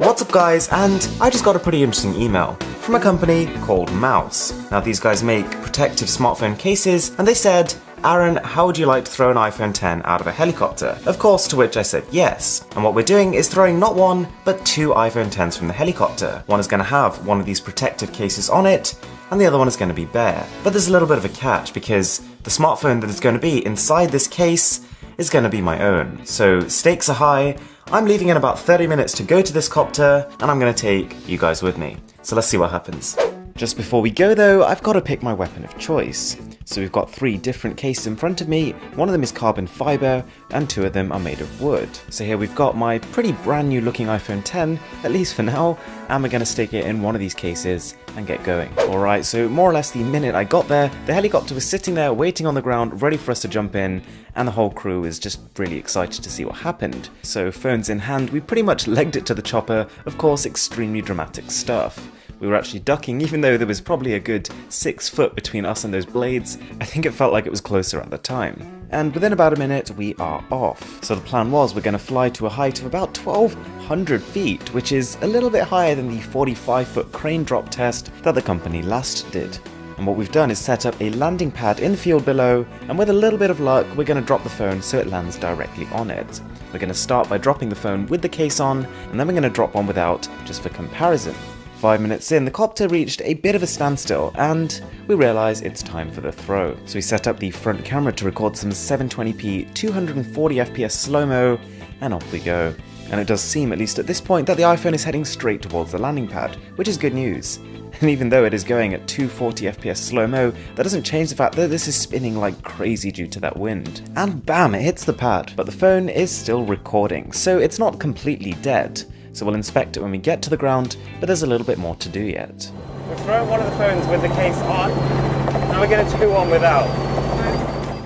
What's up guys, and I just got a pretty interesting email from a company called Mous. Now these guys make protective smartphone cases, and they said, Aaron, how would you like to throw an iPhone X out of a helicopter? Of course, to which I said yes. And what we're doing is throwing not one, but two iPhone Xs from the helicopter. One is going to have one of these protective cases on it, and the other one is going to be bare. But there's a little bit of a catch, because the smartphone that is going to be inside this case is going to be my own. So stakes are high. I'm leaving in about 30 minutes to go to this copter, and I'm going to take you guys with me. So let's see what happens. Just before we go though, I've got to pick my weapon of choice. So we've got 3 different cases in front of me. One of them is carbon fiber, and 2 of them are made of wood. So here we've got my pretty brand new looking iPhone X, at least for now, and we're going to stick it in one of these cases and get going. Alright, so more or less the minute I got there, the helicopter was sitting there waiting on the ground, ready for us to jump in, and the whole crew is just really excited to see what happened. So phones in hand, we pretty much legged it to the chopper, of course extremely dramatic stuff. We were actually ducking, even though there was probably a good 6 foot between us and those blades. I think it felt like it was closer at the time. And within about a minute, we are off. So the plan was we're going to fly to a height of about 1,200 feet, which is a little bit higher than the 45-foot crane drop test that the company last did. And what we've done is set up a landing pad in the field below, and with a little bit of luck, we're going to drop the phone so it lands directly on it. We're going to start by dropping the phone with the case on, and then we're going to drop one without, just for comparison. 5 minutes in, the copter reached a bit of a standstill, and we realise it's time for the throw. So we set up the front camera to record some 720p 240fps slow-mo, and off we go. And it does seem, at least at this point, that the iPhone is heading straight towards the landing pad, which is good news. And even though it is going at 240fps slow-mo, that doesn't change the fact that this is spinning like crazy due to that wind. And bam, it hits the pad, but the phone is still recording, so it's not completely dead. So we'll inspect it when we get to the ground, but there's a little bit more to do yet. We're throwing one of the phones with the case on, and we're going to do one without.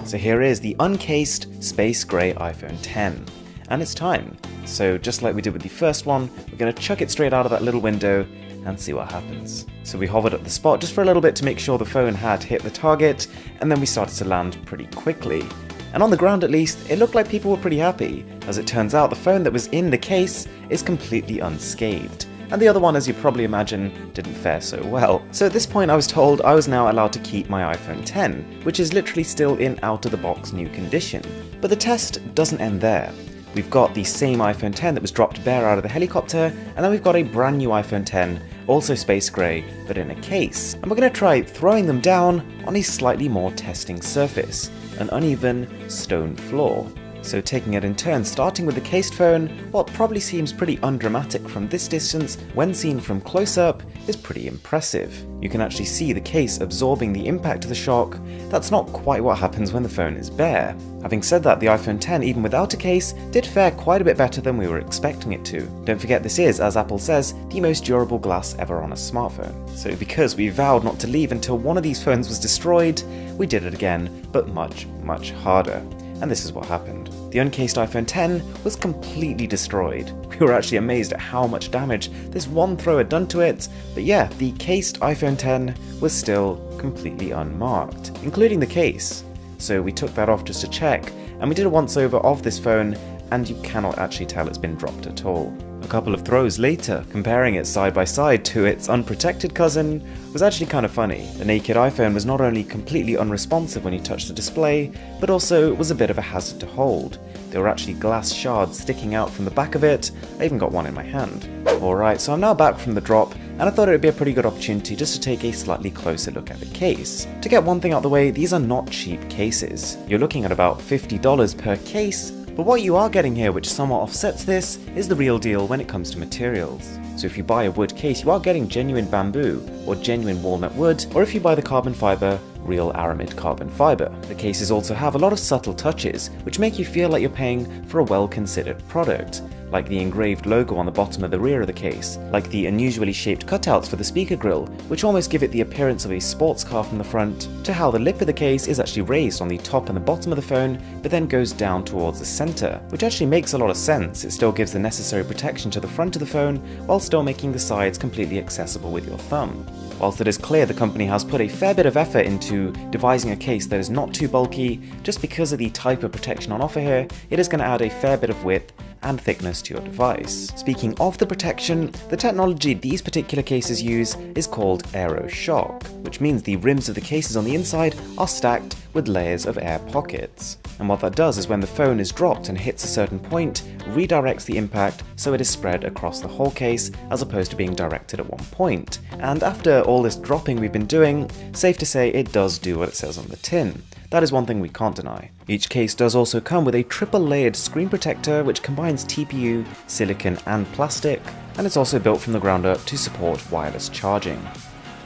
So here is the uncased space grey iPhone X, and it's time. So just like we did with the first one, we're going to chuck it straight out of that little window and see what happens. So we hovered at the spot just for a little bit to make sure the phone had hit the target, and then we started to land pretty quickly. And on the ground at least, it looked like people were pretty happy. As it turns out, the phone that was in the case is completely unscathed. And the other one, as you probably imagine, didn't fare so well. So at this point I was told I was now allowed to keep my iPhone X, which is literally still in out-of-the-box new condition. But the test doesn't end there. We've got the same iPhone X that was dropped bare out of the helicopter, and then we've got a brand new iPhone X, also space grey, but in a case. And we're going to try throwing them down on a slightly more testing surface, an uneven stone floor. So taking it in turn, starting with the cased phone, what probably seems pretty undramatic from this distance, when seen from close up, is pretty impressive. You can actually see the case absorbing the impact of the shock. That's not quite what happens when the phone is bare. Having said that, the iPhone X, even without a case, did fare quite a bit better than we were expecting it to. Don't forget this is, as Apple says, the most durable glass ever on a smartphone. So because we vowed not to leave until one of these phones was destroyed, we did it again, but much, much harder. And this is what happened. The uncased iPhone X was completely destroyed. We were actually amazed at how much damage this one throw had done to it, but yeah, the cased iPhone X was still completely unmarked, including the case. So we took that off just to check, and we did a once over of this phone, and you cannot actually tell it's been dropped at all. A couple of throws later, comparing it side by side to its unprotected cousin was actually kind of funny. The naked iPhone was not only completely unresponsive when you touched the display, but also was a bit of a hazard to hold. There were actually glass shards sticking out from the back of it. I even got one in my hand. Alright, so I'm now back from the drop, and I thought it would be a pretty good opportunity just to take a slightly closer look at the case. To get one thing out of the way, these are not cheap cases. You're looking at about $50 per case, but what you are getting here, which somewhat offsets this, is the real deal when it comes to materials. So if you buy a wood case, you are getting genuine bamboo, or genuine walnut wood, or if you buy the carbon fiber, real aramid carbon fiber. The cases also have a lot of subtle touches, which make you feel like you're paying for a well-considered product, like the engraved logo on the bottom of the rear of the case, like the unusually shaped cutouts for the speaker grille, which almost give it the appearance of a sports car from the front, to how the lip of the case is actually raised on the top and the bottom of the phone, but then goes down towards the center, which actually makes a lot of sense. It still gives the necessary protection to the front of the phone, while still making the sides completely accessible with your thumb. Whilst it is clear the company has put a fair bit of effort into devising a case that is not too bulky, just because of the type of protection on offer here, it is going to add a fair bit of width and thickness to your device. Speaking of the protection, the technology these particular cases use is called aeroshock, which means the rims of the cases on the inside are stacked with layers of air pockets. And what that does is when the phone is dropped and hits a certain point, redirects the impact so it is spread across the whole case as opposed to being directed at one point. And after all this dropping we've been doing, safe to say it does do what it says on the tin. That is one thing we can't deny. Each case does also come with a triple-layered screen protector which combines TPU, silicon and plastic, and it's also built from the ground up to support wireless charging.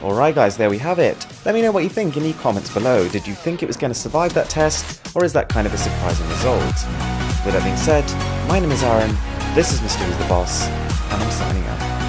Alright guys, there we have it. Let me know what you think in the comments below. Did you think it was going to survive that test, or is that kind of a surprising result? With that being said, my name is Aaron, this is Mr. Who's the Boss, and I'm signing out.